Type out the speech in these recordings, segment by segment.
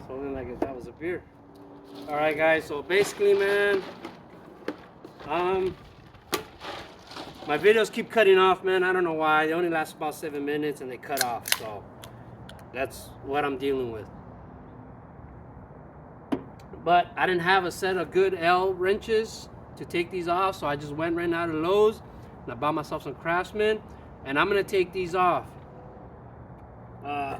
Something like if that was a beer. All right, guys. So basically, man, my videos keep cutting off, man. I don't know why. They only last about 7 minutes and they cut off. So that's what I'm dealing with. But I didn't have a set of good L wrenches to take these off, so I just went right out of Lowe's and I bought myself some Craftsman, and I'm gonna take these off. Wow,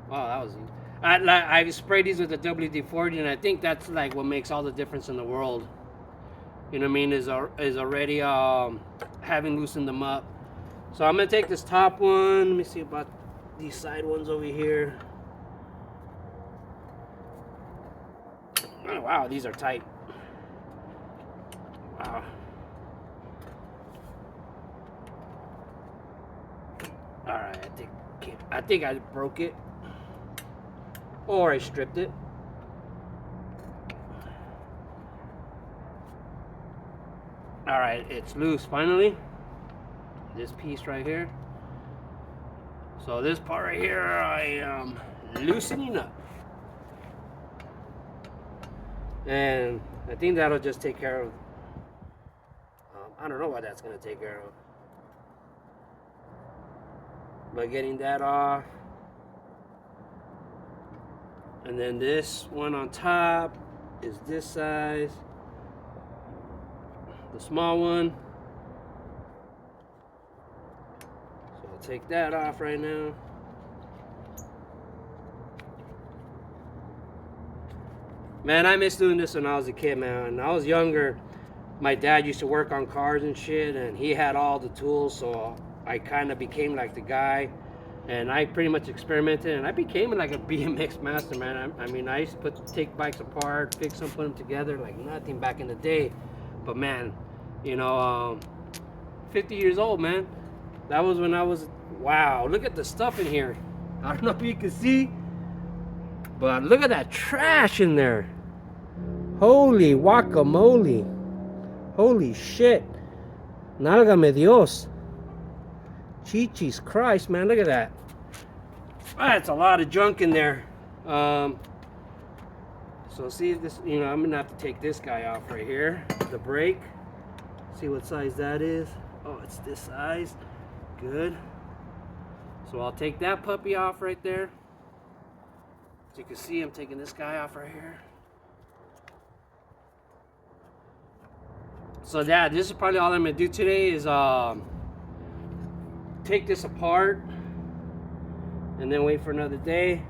that was easy. I sprayed these with the WD-40, and I think that's like what makes all the difference in the world. You know what I mean? Is already having loosened them up. So I'm gonna take this top one. Let me see about these side ones over here. Oh, wow, these are tight. Wow. All right, I think I broke it, or I stripped it. All right, it's loose finally. This piece right here. So this part right here, I am loosening up. And I think that'll just take care of, I don't know what that's going to take care of. But getting that off. And then this one on top is this size. The small one. So I'll take that off right now. Man, I miss doing this when I was a kid, man. When I was younger, my dad used to work on cars and shit, and he had all the tools, so I kind of became like the guy, and I pretty much experimented, and I became like a BMX master, man. I mean, I used to take bikes apart, fix them, put them together like nothing back in the day. But man, you know, 50 years old, man. That was when I was, wow, look at the stuff in here. I don't know if you can see, but look at that trash in there. Holy guacamole. Holy shit. Nálgame Dios. Chichis Christ, man. Look at that. That's a lot of junk in there. So see if this, you know, I'm going to have to take this guy off right here. The brake. See what size that is. Oh, it's this size. Good. So I'll take that puppy off right there. As you can see, I'm taking this guy off right here. So yeah, this is probably all I'm gonna do today is take this apart and then wait for another day.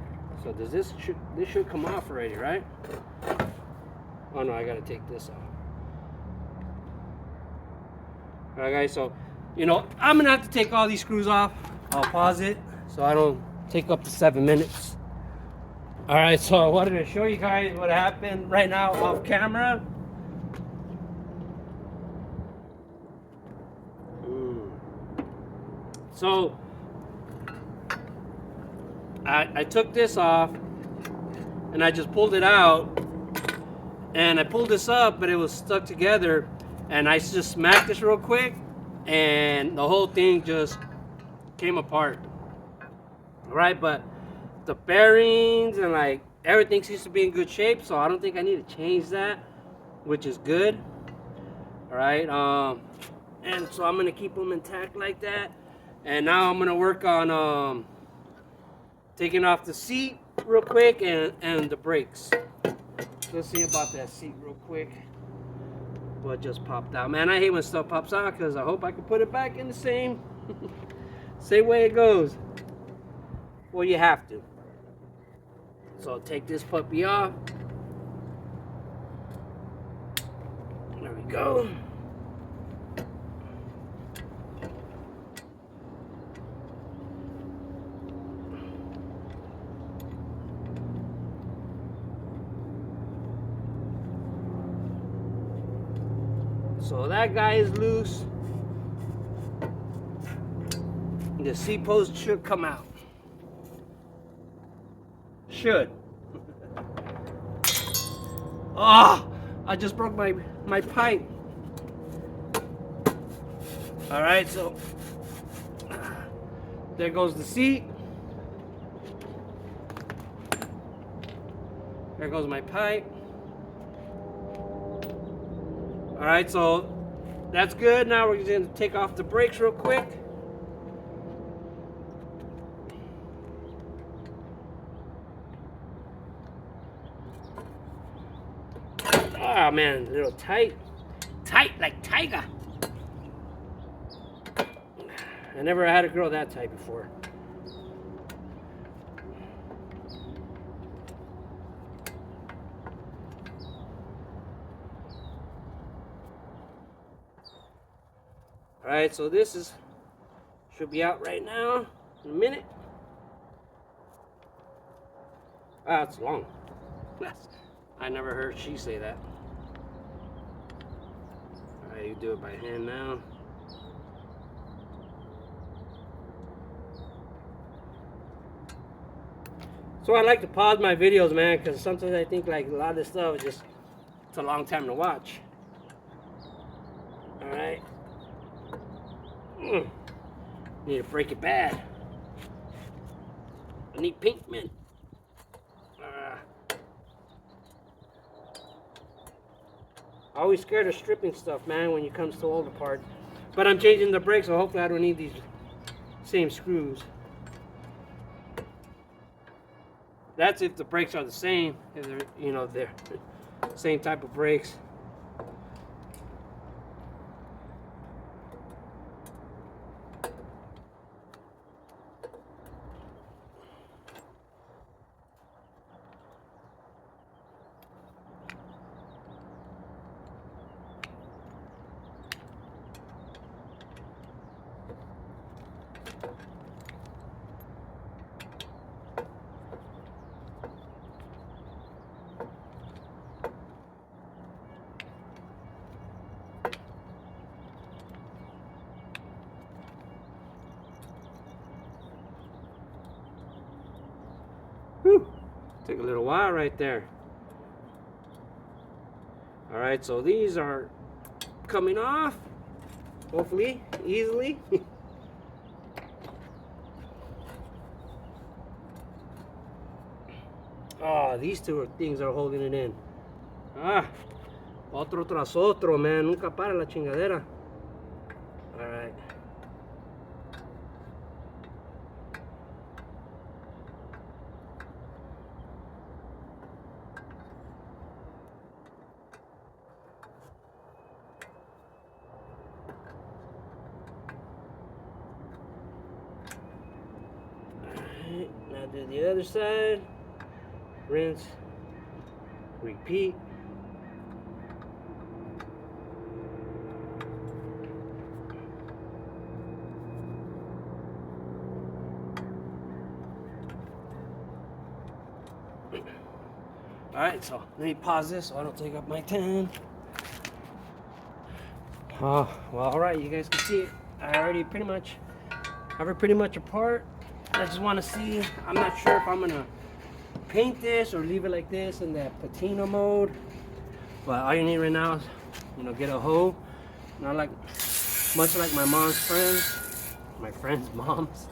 So does this should come off already, right? Oh no, I gotta take this off. Alright guys, so you know, I'm gonna have to take all these screws off. I'll pause it so I don't take up to 7 minutes. Alright, so I wanted to show you guys what happened right now off camera. So I took this off and I just pulled it out, and I pulled this up, but it was stuck together, and I just smacked this real quick and the whole thing just came apart. All right, but the bearings and like everything seems to be in good shape, so I don't think I need to change that, which is good. All right, and so I'm gonna keep them intact like that. And now I'm gonna work on taking off the seat real quick and the brakes. Let's see about that seat real quick. What just popped out, man? I hate when stuff pops out because I hope I can put it back in the same same way it goes. Well, you have to. So I'll take this puppy off. There we go. So that guy is loose. The seat post should come out. Should. Oh, I just broke my pipe. All right, so there goes the seat. There goes my pipe. All right, so that's good. Now we're going to take off the brakes real quick. Oh man, a little tight. Tight like tiger. I never had a girl that tight before. Alright, so this should be out right now in a minute. Ah, it's long. I never heard she say that. Alright, you do it by hand now. So I like to pause my videos, man, because sometimes I think like a lot of this stuff is just, it's a long time to watch. Alright. Need to break it bad. I need pink mint. Always scared of stripping stuff, man, when it comes to older parts. But I'm changing the brakes, so hopefully I don't need these same screws. That's if the brakes are the same, if they're, you know, they're same type of brakes. Whew. Took a little while right there. Alright, so these are coming off, hopefully, easily. Oh, these two things are holding it in. Ah, otro tras otro, man. Nunca para la chingadera. Alright. Now do the other side. Rinse. Repeat. Alright, so let me pause this so I don't take up my time. Oh, well, alright, you guys can see it. I already pretty much have it pretty much apart. I just want to see, I'm not sure if I'm going to paint this or leave it like this in that patina mode. But all you need right now is, you know, get a hoe. Not like, much like my mom's friends. My friends' moms.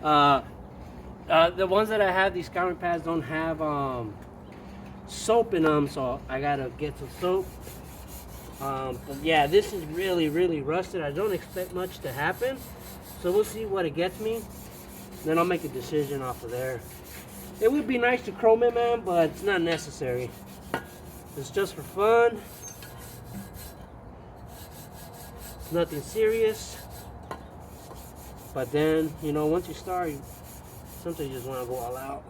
The ones that I have, these scouring pads don't have soap in them, so I gotta get some soap. But yeah, this is really, really rusted. I don't expect much to happen, so we'll see what it gets me. Then I'll make a decision off of there. It would be nice to chrome it, man, but it's not necessary. It's just for fun. It's nothing serious. But then, you know, once you start, sometimes you just want to go all out.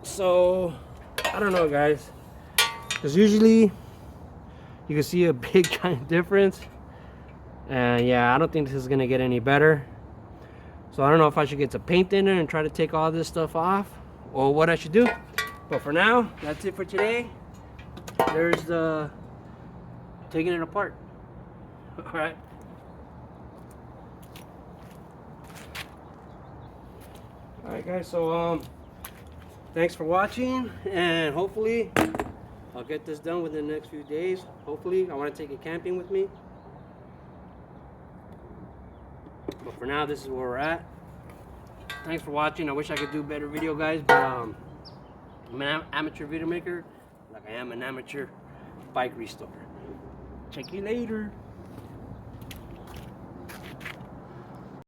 So, I don't know, guys. Because usually, you can see a big giant difference. And yeah, I don't think this is going to get any better. So I don't know if I should get some paint in there and try to take all this stuff off, or what I should do. But for now, that's it for today. There's the taking it apart. Alright. Alright guys, so thanks for watching, and hopefully I'll get this done within the next few days. Hopefully, I want to take it camping with me. But for now, this is where we're at. Thanks for watching. I wish I could do a better video, guys, but I'm an amateur video maker, like I am an amateur bike restorer. Check you later.